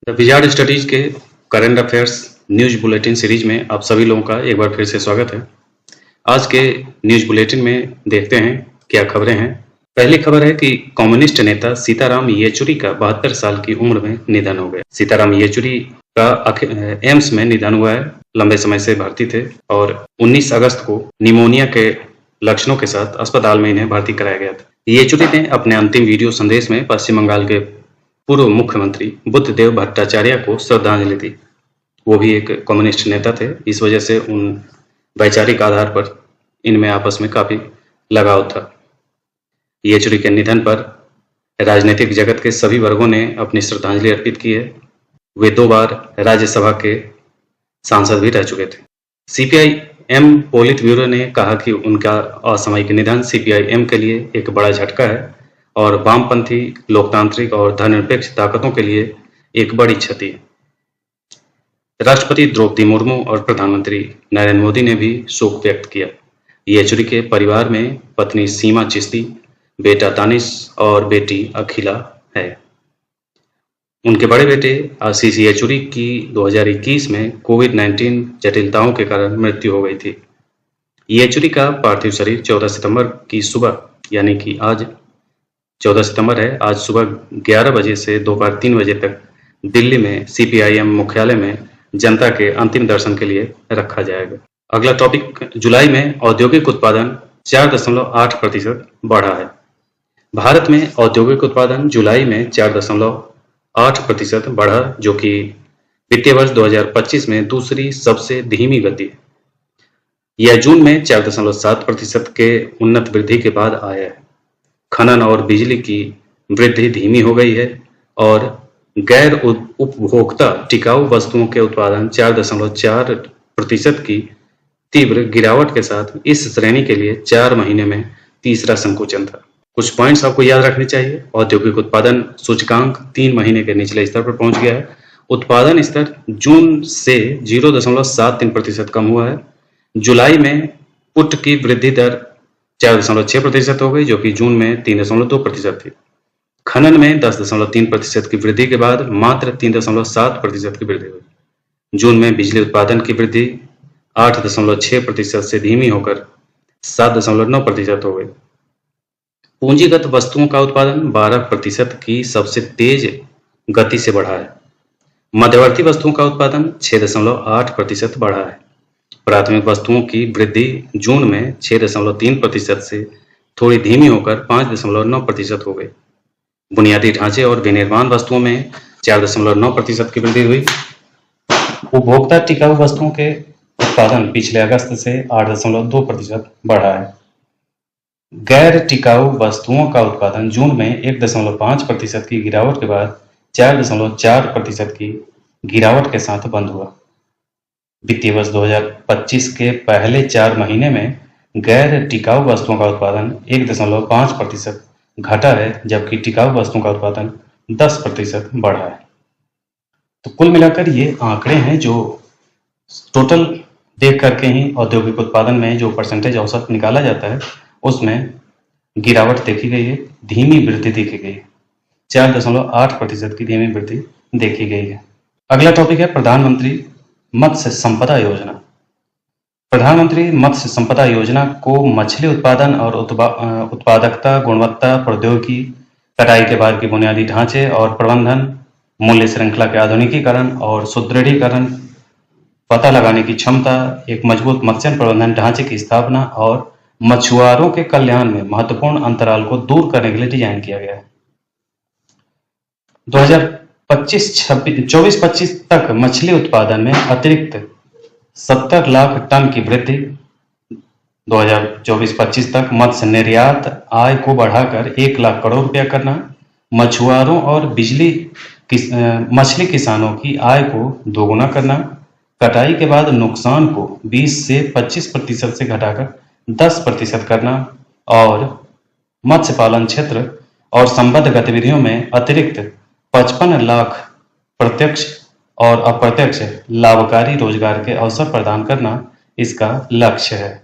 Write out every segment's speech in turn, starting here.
The wizard studies के current affairs news bulletin series में आप सभी लोगों का एक बार फिर से स्वागत है। आज के न्यूज बुलेटिन में देखते हैं क्या खबरें हैं। पहली खबर है कि कम्युनिस्ट नेता सीताराम येचुरी का 72 साल की उम्र में निधन हो गया। सीताराम येचुरी का एम्स में निधन हुआ है। लंबे समय से भर्ती थे और 19 अगस्त को निमोनिया के लक्षणों के साथ अस्पताल में इन्हें भर्ती कराया गया था। येचुरी ने अपने अंतिम वीडियो संदेश में पश्चिम बंगाल के पूर्व मुख्यमंत्री बुद्धदेव भट्टाचार्य को श्रद्धांजलि दी। वो भी एक कम्युनिस्ट नेता थे, इस वजह से उन वैचारिक आधार पर इनमें आपस में काफी लगाव था। येचुरी के निधन पर राजनीतिक जगत के सभी वर्गों ने अपनी श्रद्धांजलि अर्पित की है। वे 2 बार राज्यसभा के सांसद भी रह चुके थे। सीपीआई-एम पोलित ब्यूरो ने कहा कि उनका असामयिक निधन सीपीआई-एम के लिए एक बड़ा झटका है और वामपंथी, लोकतांत्रिक और धर्मनिरपेक्ष ताकतों के लिए एक बड़ी क्षति है। राष्ट्रपति द्रौपदी मुर्मू और प्रधानमंत्री नरेंद्र मोदी ने भी शोक व्यक्त किया। येचुरी के परिवार में पत्नी सीमा चिश्ती, बेटा दानिश और बेटी अखिला है। उनके बड़े बेटे आशीष येचुरी की 2021 में कोविड-19 जटिलताओं के कारण मृत्यु हो गई थी। येचुरी का पार्थिव शरीर 14 सितंबर की सुबह, यानी कि आज 14 सितंबर है, आज सुबह 11 बजे से दोपहर 3 बजे तक दिल्ली में सीपीआई-एम मुख्यालय में जनता के अंतिम दर्शन के लिए रखा जाएगा। अगला टॉपिक, जुलाई में औद्योगिक उत्पादन 4.8% बढ़ा है। भारत में औद्योगिक उत्पादन जुलाई में 4.8% बढ़ा, जो कि वित्तीय वर्ष 2025 में दूसरी सबसे धीमी गति है। यह जून में 4.7% के उन्नत वृद्धि के बाद आया है। खनन और बिजली की वृद्धि धीमी हो गई है और गैर उपभोक्ता टिकाऊ वस्तुओं के उत्पादन 4.4% की तीव्र गिरावट के साथ इस श्रेणी के लिए 4 महीने में तीसरा संकुचन था। कुछ पॉइंट्स आपको याद रखने चाहिए। औद्योगिक उत्पादन सूचकांक 3 महीने के निचले स्तर पर पहुंच गया है। उत्पादन स्तर जून से 0.73% कम हुआ है। जुलाई में पुट की वृद्धि दर 4.6% हो गई, जो कि जून में 3.2% थी। खनन में 10.3% की वृद्धि के बाद मात्र 3.7% की वृद्धि हुई। जून में बिजली उत्पादन की वृद्धि 8.6% से धीमी होकर 7.9% हो गई। पूंजीगत वस्तुओं का उत्पादन 12% की सबसे तेज गति से बढ़ा है। मध्यवर्ती वस्तुओं का उत्पादन 6.8% बढ़ा है। प्राथमिक वस्तुओं की वृद्धि जून में 6.3% से थोड़ी धीमी होकर 5.9% हो गई। बुनियादी ढांचे और विनिर्माण वस्तुओं में 4.9% की वृद्धि हुई। उपभोक्ता टिकाऊ वस्तुओं के उत्पादन पिछले अगस्त से 8.2% बढ़ा है। गैर टिकाऊ वस्तुओं का उत्पादन जून में 1.5% की गिरावट के बाद 4.4% की गिरावट के साथ बंद हुआ। वित्तीय वर्ष 2025 के पहले 4 महीने में गैर टिकाऊ वस्तुओं का उत्पादन 1.5% घटा है, जबकि टिकाऊ वस्तुओं का उत्पादन 10% बढ़ा है। तो कुल मिलाकर ये आंकड़े हैं जो टोटल देख करके ही औद्योगिक उत्पादन में जो परसेंटेज औसत निकाला जाता है उसमें गिरावट देखी गई है, धीमी वृद्धि देखी गई है। 4.8% की धीमी वृद्धि देखी गई है। अगला टॉपिक है प्रधानमंत्री मत्स्य संपदा योजना। प्रधानमंत्री मत्स्य संपदा योजना को मछली उत्पादन और उत्पादकता, गुणवत्ता, प्रौद्योगिकी, कटाई के बाद की बुनियादी ढांचे और प्रबंधन, मूल्य श्रृंखला के आधुनिकीकरण और सुदृढ़ीकरण, पता लगाने की क्षमता, एक मजबूत मत्स्य प्रबंधन ढांचे की स्थापना और मछुआरों के कल्याण में महत्वपूर्ण अंतराल को दूर करने के लिए डिजाइन किया गया है। 2024-25 तक मछली उत्पादन में अतिरिक्त 70 लाख टन की वृद्धि। 2024-25 तक मत्स्य निर्यात आय को बढ़ाकर 1 लाख करोड़ रुपया करना, मछुआरों और मछली किसानों की आय को दोगुना करना, कटाई के बाद नुकसान को 20 से 25% से घटाकर 10% करना और मत्स्य पालन क्षेत्र और संबद्ध गतिविधियों में अतिरिक्त 55 लाख प्रत्यक्ष और अप्रत्यक्ष लाभकारी रोजगार के अवसर प्रदान करना इसका लक्ष्य है।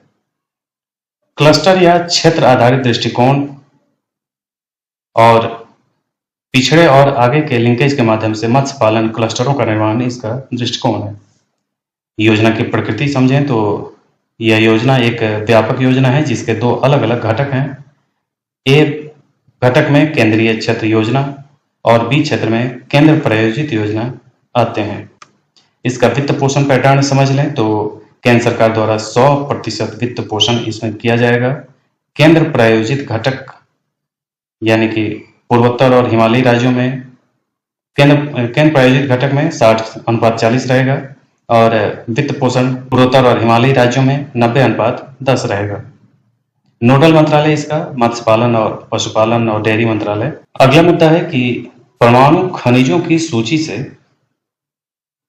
क्लस्टर या क्षेत्र आधारित दृष्टिकोण और पिछड़े और आगे के लिंकेज के माध्यम से मत्स्य पालन क्लस्टरों का निर्माण इसका दृष्टिकोण है। योजना की प्रकृति समझें तो यह योजना एक व्यापक योजना है जिसके दो अलग अलग घटक हैं। ए घटक में केंद्रीय क्षेत्र योजना और बी क्षेत्र में केंद्र प्रायोजित योजना आते हैं। इसका वित्त पोषण पैटर्न समझ लें तो केंद्र सरकार द्वारा 100% वित्त पोषण इसमें किया जाएगा। केंद्र प्रायोजित घटक यानी कि पूर्वोत्तर और हिमालयी राज्यों में केंद्र प्रायोजित घटक में 60:40 रहेगा और वित्त पोषण पूर्वोत्तर और हिमालयी राज्यों में 90:10 रहेगा। नोडल मंत्रालय इसका मत्स्य पालन और पशुपालन और डेयरी मंत्रालय। अगला मुद्दा है कि परमाणु खनिजों की सूची से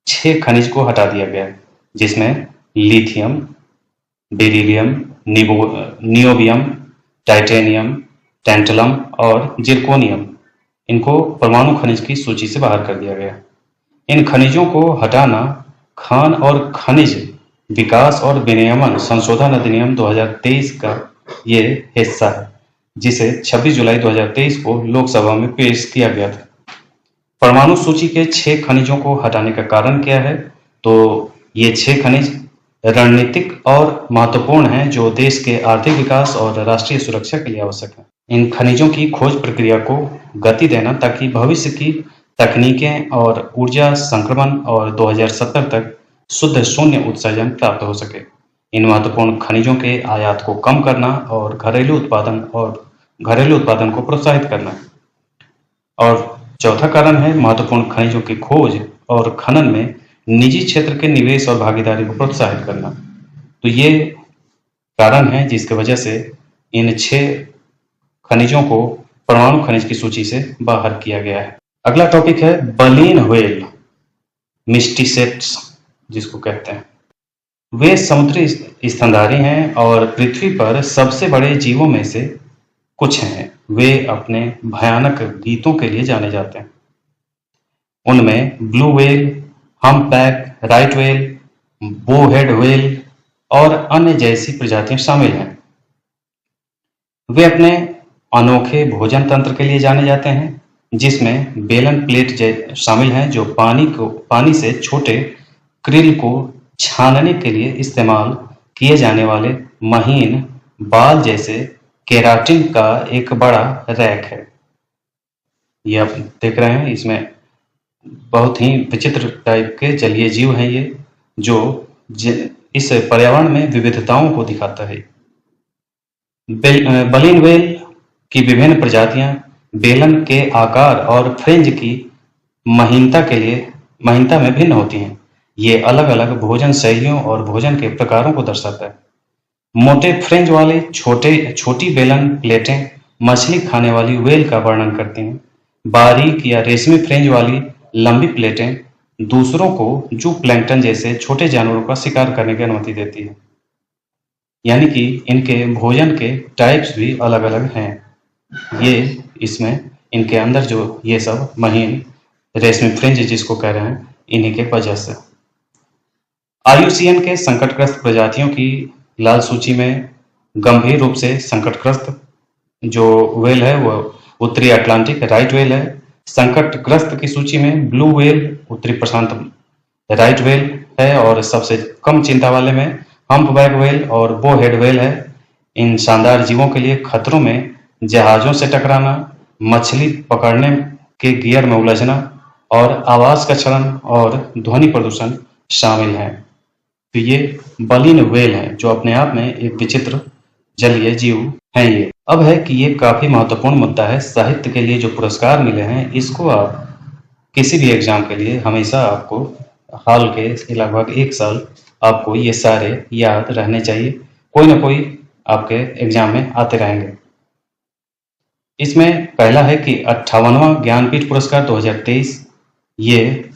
6 खनिज को हटा दिया गया है, जिसमें lithium, beryllium, niobium, titanium, tantalum और जिरकोनियम, इनको परमाणु खनिज की सूची से बाहर कर दिया गया। इन खनिजों को हटाना खान और खनिज विकास और विनियमन संशोधन अधिनियम 2023 का ये हिस्सा है, जिसे 26 जुलाई 2023 को लोकसभा में पेश किया गया था। परमाणु सूची के 6 खनिजों को हटाने का कारण क्या है? तो ये 6 खनिज रणनीतिक और महत्वपूर्ण हैं जो देश के आर्थिक विकास और राष्ट्रीय सुरक्षा के लिए आवश्यक है। इन खनिजों की खोज प्रक्रिया को गति देना ताकि भविष्य की तकनीकें और ऊर्जा संक्रमण और 2070 तक शुद्ध शून्य उत्सर्जन प्राप्त हो सके। इन महत्वपूर्ण खनिजों के आयात को कम करना और घरेलू उत्पादन को प्रोत्साहित करना। और चौथा कारण है महत्वपूर्ण खनिजों की खोज और खनन में निजी क्षेत्र के निवेश और भागीदारी को प्रोत्साहित करना। तो ये कारण है जिसकी वजह से इन 6 खनिजों को परमाणु खनिज की सूची से बाहर किया गया है। अगला टॉपिक है बलीन व्हेल मिस्टिसेट्स जिसको कहते हैं। वे समुद्री स्तनधारी हैं और पृथ्वी पर सबसे बड़े जीवों में से कुछ हैं। वे अपने भयानक गीतों के लिए जाने जाते हैं। उनमें blue whale, humpback, right whale, bowhead whale और अन्य जैसी प्रजातियां शामिल हैं। वे अपने अनोखे भोजन तंत्र के लिए जाने जाते हैं, जिसमें बेलन प्लेट शामिल हैं जो पानी से छोटे क्रिल को छानने के लिए इस्तेमाल किए जाने वाले महीन बाल जैसे केराटिन का एक बड़ा रैक है। ये आप देख रहे हैं, इसमें बहुत ही विचित्र टाइप के जलीय जीव हैं ये, जो इस पर्यावरण में विविधताओं को दिखाता है। बलीन व्हेल की विभिन्न प्रजातियां बेलन के आकार और फ्रिंज की महीनता में भिन्न होती हैं। ये अलग अलग भोजन शैलियों और भोजन के प्रकारों को दर्शाता है। मोटे फ्रिंज वाले छोटी बेलन प्लेटें मछली खाने वाली व्हेल का वर्णन करती हैं। बारीक या रेशमी फ्रिंज वाली लंबी प्लेटें दूसरों को जूप्लैंक्टन जैसे छोटे जानवरों का शिकार करने की अनुमति देती है। यानी कि इनके भोजन के टाइप्स भी अलग अलग हैं। ये इसमें इनके अंदर जो ये सब महीन रेशमी फ्रिंज जिसको कह रहे हैं, इन्हीं के वजह से। IUCN के संकटग्रस्त प्रजातियों की लाल सूची में गंभीर रूप से संकटग्रस्त जो व्हेल है वो उत्तरी अटलांटिक राइट व्हेल है। संकटग्रस्त की सूची में ब्लू व्हेल, उत्तरी प्रशांत राइट व्हेल है और सबसे कम चिंता वाले में हम्पबैक व्हेल और बोहेड व्हेल है। इन शानदार जीवों के लिए खतरों में जहाजों से टकराना, मछली पकड़ने के गियर में उलझना और आवाज का क्षरण और ध्वनि प्रदूषण शामिल हैं। तो ये बलीन व्हेल हैं जो अपने आप में एक विचित्र जलीय जीव हैं। ये अब है कि ये काफी महत्वपूर्ण मुद्दा है। साहित्य के लिए जो पुरस्कार मिले हैं, इसको आप किसी भी एग्जाम के लिए हमेशा आपको हाल के लगभग 1 साल आपको ये सारे याद रहने चाहिए। कोई ना कोई आपके एग्जाम में आते रहेंगे। इसमें पहला है कि 58वां ज्ञानपीठ पुरस्कार 2023 ये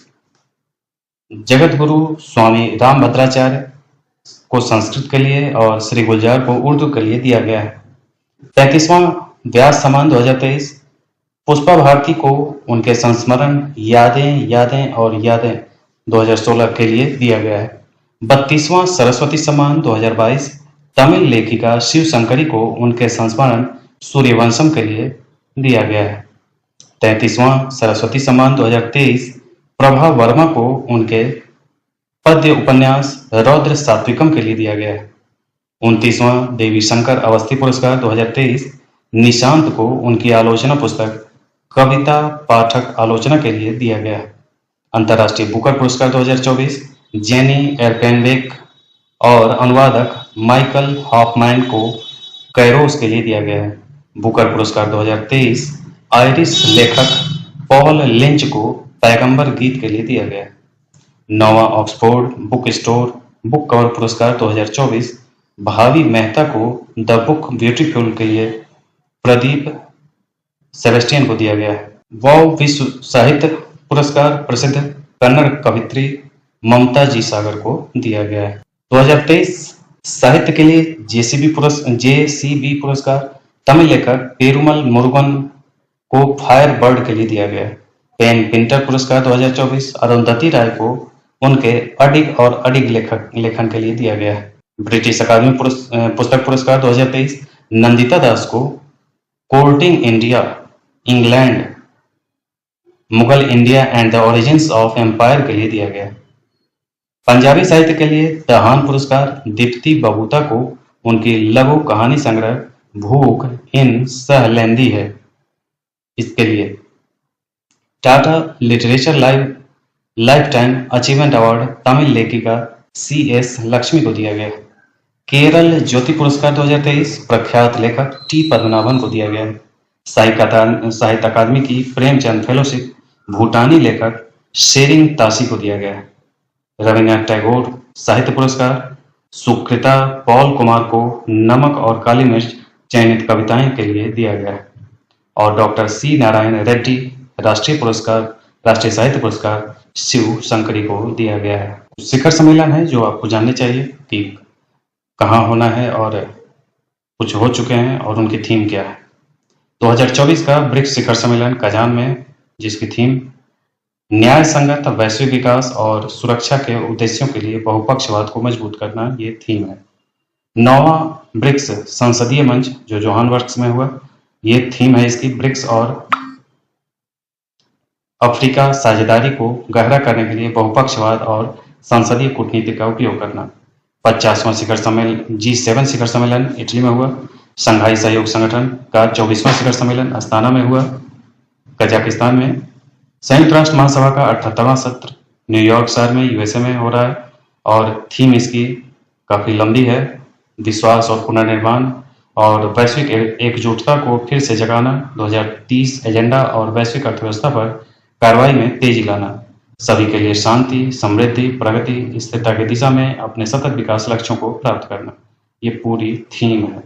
जगत गुरु स्वामी रामभद्राचार्य को संस्कृत के लिए और श्री गुलजार को उर्दू के लिए दिया गया है। 35वां व्यास सम्मान 2023 पुष्पा भारती को उनके संस्मरण यादें 2016 के लिए दिया गया है। 32वां सरस्वती सम्मान 2022 तमिल लेखिका शिव शंकरी को उनके संस्मरण सूर्यवंशम के लिए दिया गया है। 33वां सरस्वती सम्मान 2023 प्रभा वर्मा को उनके पद्य उपन्यास रौद्र सात्विकम के लिए दिया गया है। 29वां देवी शंकर अवस्थी पुरस्कार 2023 निशांत को उनकी आलोचना पुस्तक कविता पाठक आलोचना के लिए दिया गया है। अंतर्राष्ट्रीय बुकर पुरस्कार 2024 जेनी एर्पेनबेक और अनुवादक माइकल हॉफमैन को कैरोस के लिए दिया गया है। बुकर पुरस्कार 2023 आयरिश लेखक पॉल लिंच को पैगंबर गीत के लिए दिया गया है। 9वां Oxford book store book cover पुरस्कार 2024 भावी मेहता को द बुक ब्यूटीफुल के लिए प्रदीप सेबेस्टियन को दिया गया है। वॉव विश्व साहित्य पुरस्कार प्रसिद्ध कन्नड़ कवित्री ममता जी सागर को दिया गया है। 2023 साहित्य के लिए जेसीबी पुरस्कार तमिल लेखक पेरुमल मुरुगन को फायर बर्ड के लिए दिया गया है। पेन पिंटर पुरस्कार 2024 अरुंधति राय को उनके अडिग और अडिग लेखन के लिए दिया गया है। ब्रिटिश अकादमी पुस्तक पुरस्कार 2023 नंदिता दास को courting India England Mughal India and the origins of empire के लिए दिया गया है। पंजाबी साहित्य के लिए दहान पुरस्कार दीप्ति बबूता को उनकी लघु कहानी संग्रह भूख इन सहलेंदी है इसके लिए। Tata literature life time achievement award Tamil लेखिका CS लक्ष्मी को दिया गया। केरल ज्योति पुरस्कार 2023 प्रख्यात लेखक T पद्मनाभन को दिया गया। साहित्य अकादमी की प्रेमचंद फेलोशिप भूटानी लेखक शेरिंग ताशी को दिया गया। रविन्द्रनाथ टैगोर साहित्य पुरस्कार सुकृता पॉल कुमार को नमक और काली मिर्च चयनित कविताएं के लिए दिया गया है। और डॉक्टर C नारायण रेड्डी राष्ट्रीय साहित्य पुरस्कार शिव शंकरी को दिया गया है। शिखर सम्मेलन है जो आपको जानने चाहिए कि कहाँ होना है और कुछ हो चुके हैं और उनकी थीम क्या है। 2024 का ब्रिक्स शिखर सम्मेलन कजान में, जिसकी थीम न्याय संगत वैश्विक विकास और सुरक्षा के उद्देश्यों के लिए बहुपक्षवाद को मजबूत करना, ये थीम है। 9वां ब्रिक्स संसदीय मंच जो जोहान्सबर्ग में हुआ, ये थीम है इसकी ब्रिक्स और अफ्रीका साझेदारी को गहरा करने के लिए बहुपक्षवाद और संसदीय कूटनीति का उपयोग करना। 50वां शिखर सम्मेलन G7 शिखर सम्मेलन इटली में हुआ। संघाई सहयोग संगठन का 24वां शिखर सम्मेलन अस्ताना में हुआ कजाकिस्तान में। संयुक्त राष्ट्र महासभा का 78वां सत्र न्यूयॉर्क शहर में USA में हो रहा है और थीम इसकी काफी लंबी है, विश्वास और पुनर्निर्माण और वैश्विक एकजुटता को फिर से जगाना, 2030 एजेंडा और वैश्विक अर्थव्यवस्था पर कार्रवाई में तेजी लाना, सभी के लिए शांति, समृद्धि, प्रगति, स्थिरता की दिशा में अपने सतत विकास लक्ष्यों को प्राप्त करना, ये पूरी थीम है।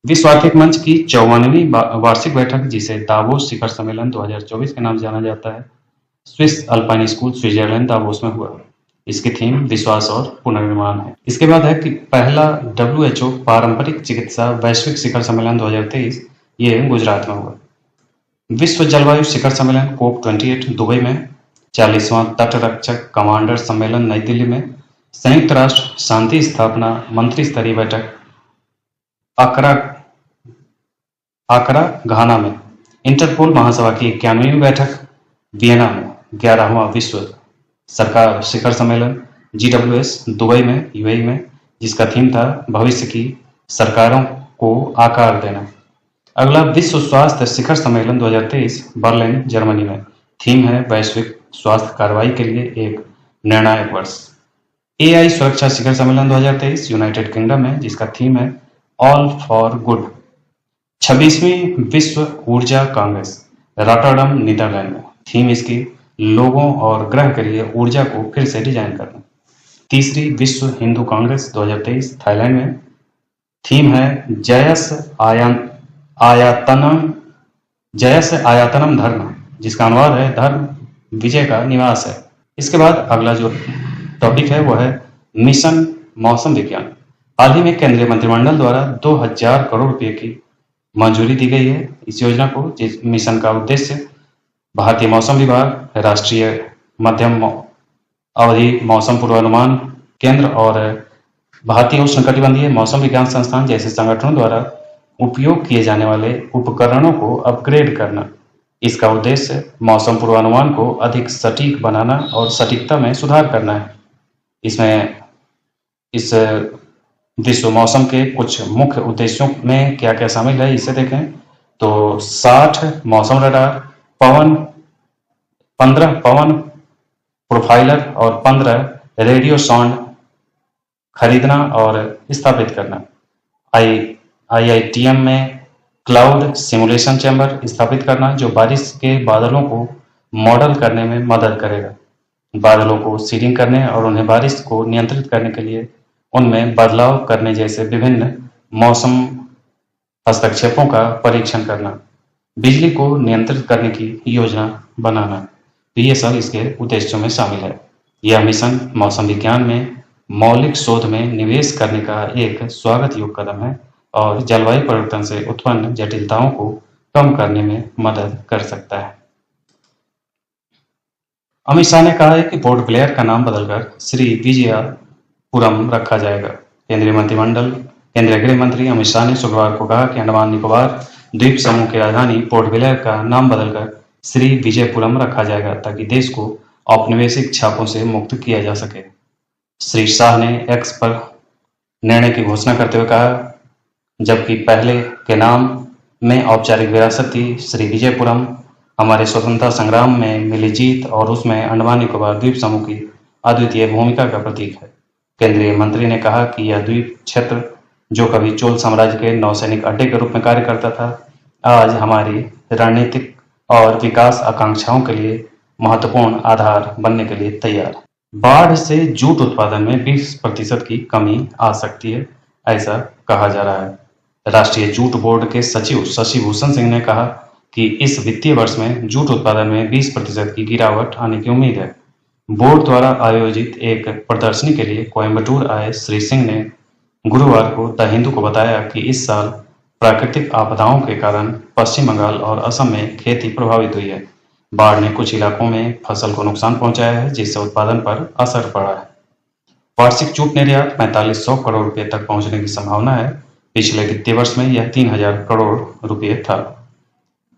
विश्व आर्थिक मंच की 54वीं वार्षिक बैठक, जिसे दावोस शिखर सम्मेलन 2024 के नाम जाना जाता है, Swiss alpine school Switzerland Davos में हुआ। इसकी थीम विश्वास और पुनर्निर्माण है। इसके बाद है कि पहला WHO पारंपरिक चिकित्सा वैश्विक शिखर सम्मेलन 2023, ये गुजरात में हुआ। विश्व जलवायु शिखर सम्मेलन COP28 दुबई में। 40वां तट रक्षक कमांडर सम्मेलन नई दिल्ली में। संयुक्त राष्ट्र शांति स्थापना मंत्री स्तरीय बैठक आकरा घाना में। इंटरपोल महासभा की 91वीं बैठक वियना में। 11वां विश्व सरकार शिखर सम्मेलन GWS दुबई में UAE में, जिसका थीम था भविष्य की सरकारों को आकार देना। अगला विश्व स्वास्थ्य शिखर सम्मेलन 2023 बर्लिन जर्मनी में। थीम है वैश्विक स्वास्थ्य कार्रवाई के लिए एक निर्णायक वर्ष। AI सुरक्षा शिखर सम्मेलन 2023 यूनाइटेड किंगडम में, जिसका थीम है ऑल फॉर गुड। 26वीं विश्व ऊर्जा कांग्रेस रॉटरडम नीदरलैंड में। थीम इसकी लोगों और ग्रह के लिए ऊर्जा को फिर से डिजाइन करना। 3री विश्व हिंदू कांग्रेस 2023 थाईलैंड में। थीम है जयस आयातनम धर्म, जिसका अनुवाद है धर्म विजय का निवास है। इसके बाद अगला जो टॉपिक है वो है मिशन मौसम विज्ञान। हाल ही में केंद्रीय मंत्रिमंडल द्वारा 2000 करोड़ रुपए की मंजूरी दी गई है इस योजना को। जिस मिशन का उद्देश्य भारतीय मौसम विभाग, राष्ट्रीय मध्यम अवधि मौसम पूर्वानुमान केंद्र और भारतीय उष्णकटिबंधीय मौसम विज्ञान संस्थान जैसे संगठनों द्वारा उपयोग किए जाने वाले उपकरणों को अपग्रेड करना, इसका उद्देश्य मौसम पूर्वानुमान को अधिक सटीक बनाना और सटीकता में सुधार करना है। इसमें इस विश्व मौसम के कुछ मुख्य उद्देश्यों में क्या क्या शामिल है इसे देखें तो 60 मौसम रडार, 15 पवन प्रोफाइलर और 15 रेडियो साउंड खरीदना और स्थापित करना। IITM में क्लाउड सिमुलेशन चैम्बर स्थापित करना जो बारिश के बादलों को मॉडल करने में मदद करेगा। बादलों को सीडिंग करने और उन्हें बारिश को नियंत्रित करने के लिए उनमें बदलाव करने जैसे विभिन्न मौसम हस्तक्षेपों का परीक्षण करना। बिजली को नियंत्रित करने की योजना बनाना। तो ये सब इसके उद्देश्यों में शामिल है। यह मिशन मौसम विज्ञान में मौलिक शोध में निवेश करने का एक स्वागत योग्य कदम है और जलवायु परिवर्तन से उत्पन्न जटिलताओं को कम करने में मदद कर सकता है। अमित शाह ने कहा है कि पोर्ट ब्लेयर का नाम बदलकर श्री विजयपुरम रखा जाएगा। केंद्रीय गृह मंत्री अमित शाह ने शुक्रवार को कहा कि अंडमान निकोबार द्वीप समूह की राजधानी पोर्ट ब्लेयर का नाम बदलकर श्री विजयपुरम रखा जाएगा ताकि देश को औपनिवेशिक छापों से मुक्त किया जा सके। श्री शाह ने एक्स पर निर्णय की घोषणा करते हुए कहा, जबकि पहले के नाम में औपचारिक विरासत थी, श्री विजयपुरम हमारे स्वतंत्रता संग्राम में मिली जीत और उसमें अंडमान निकोबार द्वीप समूह की अद्वितीय भूमिका का प्रतीक है। केंद्रीय मंत्री ने कहा कि यह द्वीप क्षेत्र जो कभी चोल साम्राज्य के नौसैनिक अड्डे के रूप में कार्य करता था, आज हमारी रणनीतिक और विकास आकांक्षाओं के लिए महत्वपूर्ण आधार बनने के लिए तैयार। बाढ़ से जूट उत्पादन में 20% की कमी आ सकती है, ऐसा कहा जा रहा है। राष्ट्रीय जूट बोर्ड के सचिव शशि भूषण सिंह ने कहा कि इस वित्तीय वर्ष में जूट उत्पादन में 20% की गिरावट आने की उम्मीद है। बोर्ड द्वारा आयोजित एक प्रदर्शनी के लिए कोयम्बटूर आए श्री सिंह ने गुरुवार को द हिंदू को बताया कि इस साल प्राकृतिक आपदाओं के कारण पश्चिम बंगाल और असम में खेती प्रभावित हुई है। बाढ़ ने कुछ इलाकों में फसल को नुकसान पहुंचाया है, जिससे उत्पादन पर असर पड़ा है। वार्षिक जूट निर्यात 4500 करोड़ रुपए तक पहुंचने की संभावना है। पिछले वित्तीय वर्ष में यह 3000 करोड़ रुपए था,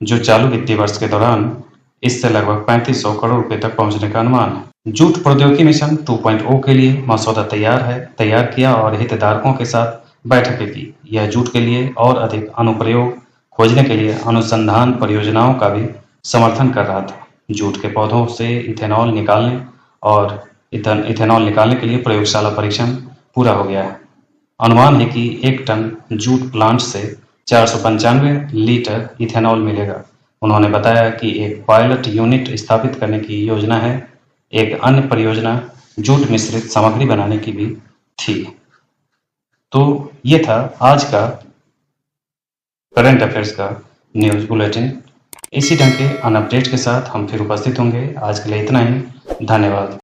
जो चालू वित्तीय वर्ष के दौरान इससे लगभग 3500 करोड़ रुपए तक पहुंचने का अनुमान है। जूट प्रौद्योगिकी मिशन 2.0 के लिए मसौदा तैयार किया और हितधारकों के साथ बैठकें की। यह जूट के लिए और अधिक अनुप्रयोग खोजने के लिए अनुसंधान परियोजनाओं का भी समर्थन कर रहा था। जूट के पौधों से इथेनॉल निकालने के लिए प्रयोगशाला परीक्षण पूरा हो गया है। अनुमान है कि 1 टन जूट प्लांट से 495 लीटर इथेनॉल मिलेगा। उन्होंने बताया कि एक पायलट यूनिट स्थापित करने की योजना है। एक अन्य परियोजना जूट मिश्रित सामग्री बनाने की भी थी। तो ये था आज का करंट अफेयर्स का न्यूज बुलेटिन। इसी ढंग के अन अपडेट के साथ हम फिर उपस्थित होंगे। आज के लिए इतना ही। धन्यवाद।